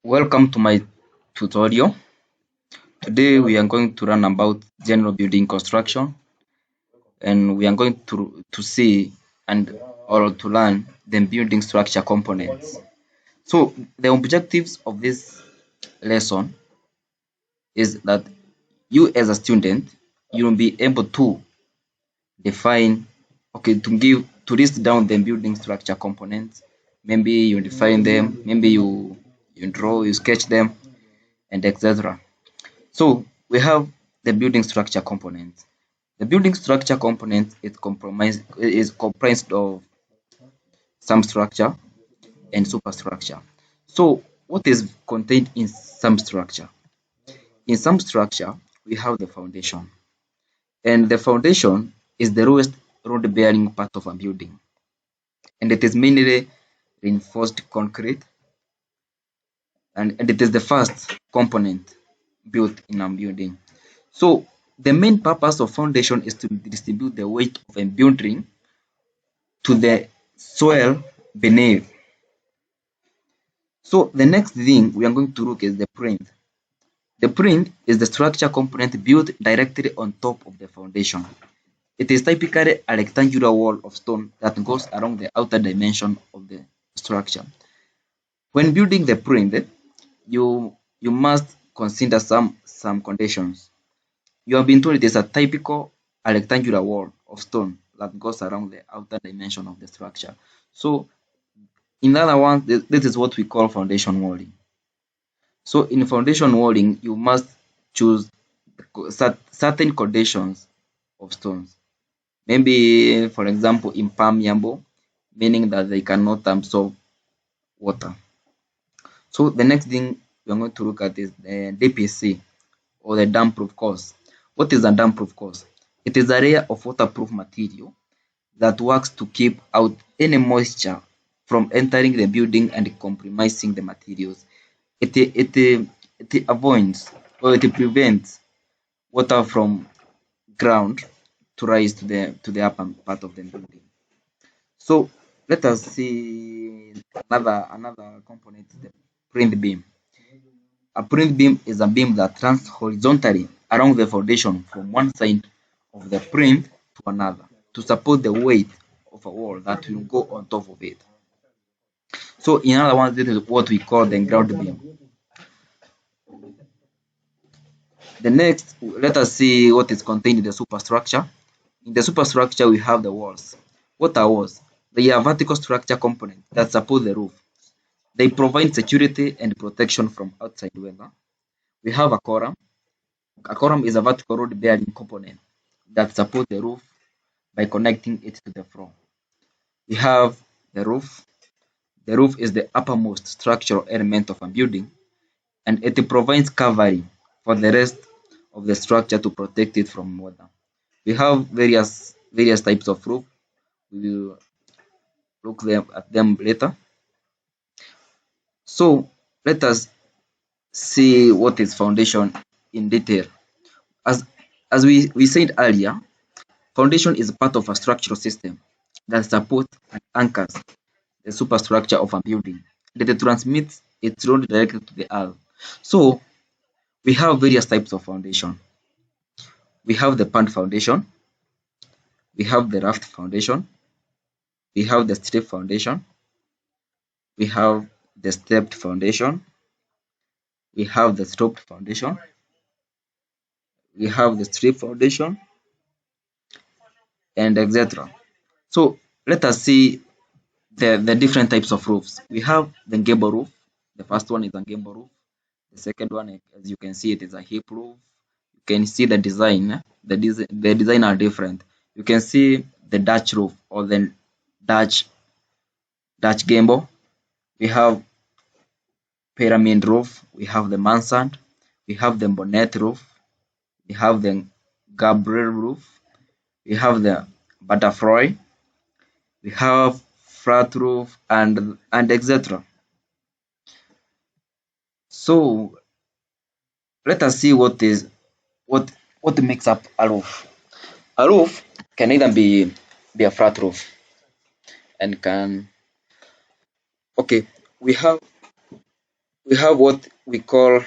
Welcome to my tutorial. Today we are going to learn about general building construction, and we are going to see and or to learn the building structure components. So the objectives of this lesson is that you as a student you will be able to define to list down the building structure components. Maybe you define them, maybe you draw, you sketch them, and etc. So we have the building structure component. The building structure component is comprised of some structure and superstructure. So what is contained in some structure? In some structure, we have the foundation. And the foundation is the lowest load-bearing part of a building. And it is mainly reinforced concrete, and it is the first component built in a building. So the main purpose of foundation is to distribute the weight of a building to the soil beneath. So the next thing we are going to look is the plinth. The plinth is the structure component built directly on top of the foundation. It is typically a rectangular wall of stone that goes along the outer dimension of the structure. When building the plinth, you must consider some conditions. You have been told it is a rectangular wall of stone that goes around the outer dimension of the structure. So in other words, this is what we call foundation walling. So in foundation walling, you must choose certain conditions of stones. Maybe, for example, impermeable, meaning that they cannot absorb water. So the next thing we are going to look at is the DPC, or the dam-proof course. What is a dam-proof course? It is a layer of waterproof material that works to keep out any moisture from entering the building and compromising the materials. It avoids, or it prevents water from ground to rise to the upper part of the building. So let us see another component, the plinth beam. A plinth beam is a beam that runs horizontally along the foundation from one side of the plinth to another to support the weight of a wall that will go on top of it. So in other words, this is what we call the ground beam. The next, let us see what is contained in the superstructure. In the superstructure, we have the walls. What are walls? They are vertical structure components that support the roof. They provide security and protection from outside weather. We have a column. A column is a vertical load-bearing component that supports the roof by connecting it to the floor. We have the roof. The roof is the uppermost structural element of a building, and it provides covering for the rest of the structure to protect it from weather. We have various types of roof. We will look at them later. So let us see what is foundation in detail. As we said earlier, foundation is part of a structural system that supports and anchors the superstructure of a building, that it transmits its load directly to the earth. So we have various types of foundation. We have the panned foundation, we have the raft foundation, we have the strip foundation, we have the stepped foundation, we have the sloped foundation, we have the strip foundation, and etc. So let us see the different types of roofs. We have the gable roof. The first one is a gable roof. The second one, as you can see, it is a hip roof. You can see the design. The design are different. You can see the Dutch roof, or the Dutch gable. We have pyramid roof. We have the mansard. We have the bonnet roof. We have the gabriel roof. We have the butterfly. We have flat roof, and etc. So let us see what makes up a roof. A roof can either be a flat roof, and can okay we have we have what we call